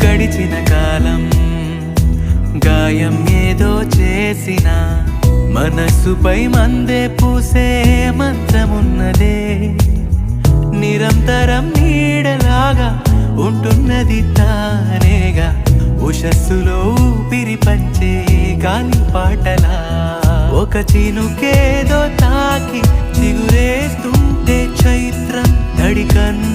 గడిచిన కాలం గాయం ఏదో చేసిన మనస్సుపై మందే పూసే మంత్రమున్నదే నిరంతరం నీడలాగా ఉంటున్నది తానేగా ఉషస్సులో ఊపిరి పంచే గాలి పాటలా ఒక చినుకేదో తాకి చిగురేస్తుంటే చైత్రం తడికన్ను